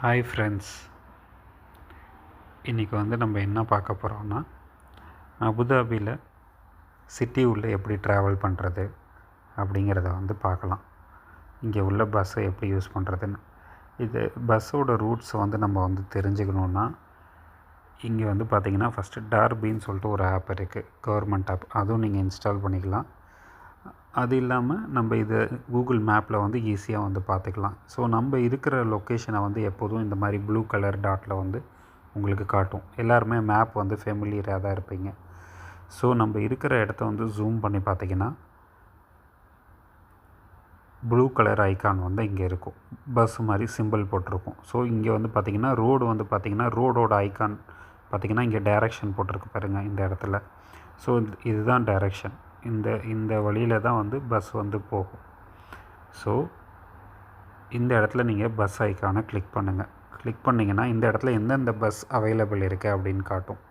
Hi friends, இன்றைக்கி நம்ம என்ன பார்க்க போகிறோம்னா, அபுதாபியில் சிட்டி உள்ளே எப்படி ட்ராவல் பண்ணுறது அப்படிங்கிறத பார்க்கலாம். இங்கே உள்ள பஸ்ஸை எப்படி யூஸ் பண்ணுறதுன்னு. இது பஸ்ஸோட ரூட்ஸை நம்ம தெரிஞ்சுக்கணுன்னா, இங்கே பார்த்திங்கன்னா ஃபஸ்ட்டு டார்பின்னு சொல்லிட்டு ஒரு ஆப் இருக்குது, கவர்மெண்ட் ஆப். அதுவும் நீங்கள் இன்ஸ்டால் பண்ணிக்கலாம். அது இல்லாமல் நம்ம இதை கூகுள் மேப்பில் ஈஸியாக பார்த்துக்கலாம். ஸோ நம்ம இருக்கிற லொக்கேஷனை எப்போதும் இந்த மாதிரி ப்ளூ கலர் டாட்டில் உங்களுக்கு காட்டும். எல்லாருமே மேப் ஃபெமிலியராக தான் இருப்பீங்க. ஸோ நம்ம இருக்கிற இடத்த ஜூம் பண்ணி பார்த்திங்கன்னா ப்ளூ கலர் ஐக்கான் இங்கே இருக்கும். பஸ் மாதிரி சிம்பிள் போட்டிருக்கும். ஸோ இங்கே பார்த்திங்கன்னா ரோடு பார்த்திங்கன்னா ரோடோட ஐக்கான் பார்த்திங்கன்னா இங்கே டைரக்ஷன் போட்டிருக்கு பாருங்கள் இந்த இடத்துல. ஸோ இதுதான் டைரக்ஷன். இந்த வழியில் தான் பஸ் போகும். ஸோ இந்த இடத்துல நீங்கள் பஸ் ஐக்கானை கிளிக் பண்ணுங்கள். கிளிக் பண்ணிங்கன்னா இந்த இடத்துல எந்தெந்த பஸ் அவைலபிள் இருக்குது அப்படின்னு காட்டும்.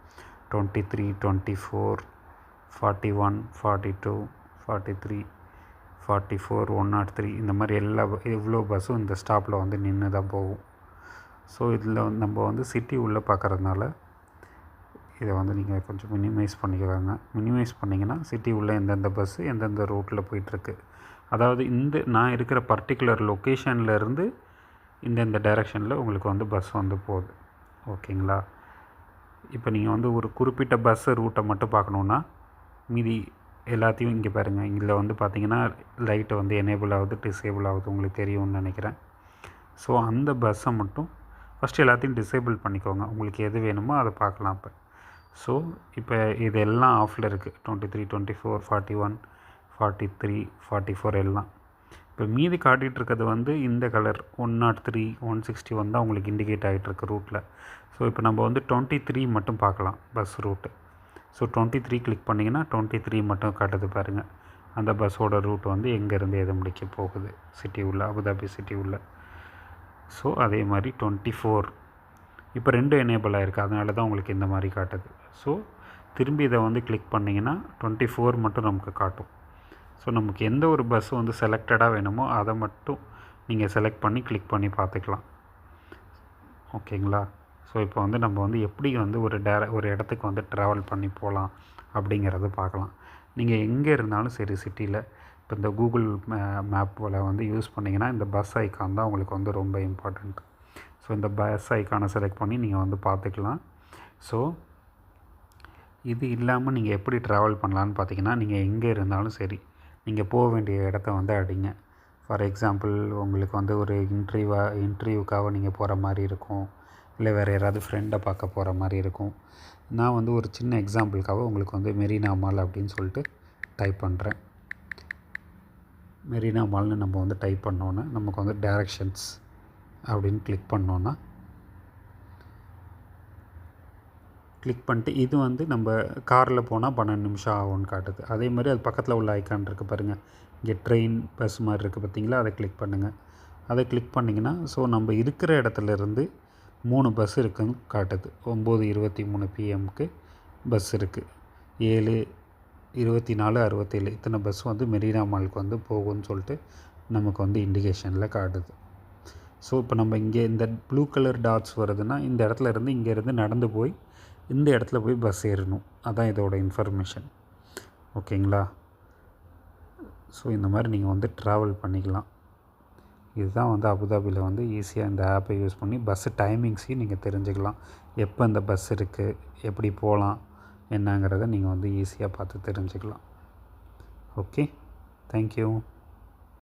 23, 24, 41, 42, 43, 44, 103 இந்த மாதிரி இவ்வளோ பஸ்ஸும் இந்த ஸ்டாப்பில் நின்று தான் போகும். ஸோ இதில் நம்ம சிட்டி உள்ளே பார்க்குறதுனால இதை நீங்கள் கொஞ்சம் மினிமைஸ் பண்ணிக்கலாங்க. மினிமைஸ் பண்ணிங்கன்னா சிட்டி உள்ளே எந்தெந்த பஸ்ஸு எந்தெந்த ரூட்டில் போயிட்டுருக்கு, அதாவது நான் இருக்கிற பர்டிகுலர் லொக்கேஷன்லேருந்து இந்த டைரெக்ஷனில் உங்களுக்கு பஸ் போகுது. ஓகேங்களா? இப்போ நீங்கள் ஒரு குறிப்பிட்ட பஸ்ஸு ரூட்டை மட்டும் பார்க்கணுன்னா மீதி எல்லாத்தையும் இங்கே பாருங்கள். இதில் பார்த்தீங்கன்னா லைட்டை எனேபிள் ஆகுது, டிசேபிள் ஆகுது, உங்களுக்கு தெரியும்னு நினைக்கிறேன். ஸோ அந்த பஸ்ஸை மட்டும் ஃபஸ்ட்டு எல்லாத்தையும் டிசேபிள் பண்ணிக்கோங்க. உங்களுக்கு எது வேணுமோ அதை பார்க்கலாம். ஸோ இப்போ இதெல்லாம் ஆஃபில் இருக்குது. 23, 24, 41, 43, 44 எல்லாம். இப்போ மீதி காட்டிகிட்ருக்கிறது இந்த கலர் 103, 161 தான் உங்களுக்கு இண்டிகேட் ஆகிட்டுருக்கு ரூட்டில். ஸோ இப்போ நம்ம 23 மட்டும் பார்க்கலாம் பஸ் ரூட்டு. ஸோ 23 கிளிக் பண்ணிங்கன்னா 23 மட்டும் காட்டுது பாருங்கள். அந்த பஸ்ஸோட ரூட் எங்கேருந்து எது முடிக்க போகுது சிட்டி உள்ள, அபுதாபி சிட்டி உள்ள. ஸோ அதே மாதிரி 24 இப்போ 2 எனேபிள் ஆகிருக்கு, அதனால தான் உங்களுக்கு இந்த மாதிரி காட்டுது. ஸோ திரும்பி இதை கிளிக் பண்ணிங்கன்னா 24 மட்டும் நமக்கு காட்டும். ஸோ நமக்கு எந்த ஒரு பஸ்ஸு செலக்டடாக வேணுமோ அதை மட்டும் நீங்கள் செலக்ட் பண்ணி கிளிக் பண்ணி பார்த்துக்கலாம். ஓகேங்களா? ஸோ இப்போ நம்ம எப்படி ஒரு இடத்துக்கு ட்ராவல் பண்ணி போகலாம் அப்படிங்கிறத பார்க்கலாம். நீங்கள் எங்கே இருந்தாலும் சரி சிட்டியில் இப்போ இந்த கூகுள் மேப்பில் யூஸ் பண்ணிங்கன்னா இந்த பஸ் ஐக்கான் தான் உங்களுக்கு ரொம்ப இம்பார்ட்டண்ட். ஸோ இந்த பஸ் ஐக்கானை செலக்ட் பண்ணி நீங்கள் பார்த்துக்கலாம். ஸோ இது இல்லாமல் நீங்கள் எப்படி ட்ராவல் பண்ணலான்னு பார்த்தீங்கன்னா, நீங்கள் எங்கே இருந்தாலும் சரி நீங்கள் போக வேண்டிய இடத்த அடிங்க. ஃபார் எக்ஸாம்பிள் உங்களுக்கு ஒரு இன்டர்வியூக்காக நீங்கள் போகிற மாதிரி இருக்கும், இல்லை வேறு யாராவது ஃப்ரெண்டை பார்க்க போகிற மாதிரி இருக்கும். நான் ஒரு சின்ன எக்ஸாம்பிளுக்காக உங்களுக்கு மெரினா மால் அப்படின்னு சொல்லிட்டு டைப் பண்ணுறேன். மெரினா மால்னு நம்ம டைப் பண்ணோன்னே நமக்கு டைரக்ஷன்ஸ் அப்படின்னு கிளிக் பண்ணோன்னா கிளிக் பண்ணிட்டு இது நம்ம காரில் போனால் 12 நிமிஷம் ஆகும்னு காட்டுது. அதே மாதிரி அது பக்கத்தில் உள்ள ஐக்கான் இருக்குது பாருங்கள், இங்கே ட்ரெயின் பஸ் மாதிரி இருக்குது பார்த்தீங்களா, அதை கிளிக் பண்ணுங்கள். அதை கிளிக் பண்ணிங்கன்னா ஸோ நம்ம இருக்கிற இடத்துலேருந்து 3 பஸ் இருக்குதுன்னு காட்டுது. 9:23 PM பஸ் இருக்குது, 7:24, 67 இத்தனை பஸ் மெரினா மாலுக்கு போகும்னு சொல்லிட்டு நமக்கு இண்டிகேஷனில் காட்டுது. ஸோ இப்போ நம்ம இங்கே இந்த ப்ளூ கலர் டாட்ஸ் வருதுன்னா இந்த இடத்துல இருந்து இங்கேருந்து நடந்து போய் இந்த இடத்துல போய் பஸ் ஏறணும். அதுதான் இதோட இன்ஃபர்மேஷன். ஓகேங்களா? ஸோ இந்த மாதிரி நீங்கள் ட்ராவல் பண்ணிக்கலாம். இதுதான் அபுதாபியில் ஈஸியாக இந்த ஆப்பை யூஸ் பண்ணி பஸ்ஸு டைமிங்ஸையும் நீங்கள் தெரிஞ்சுக்கலாம். எப்போ இந்த பஸ் இருக்குது, எப்படி போகலாம் என்னங்கிறத நீங்கள் ஈஸியாக பார்த்து தெரிஞ்சுக்கலாம். Okay, thank you.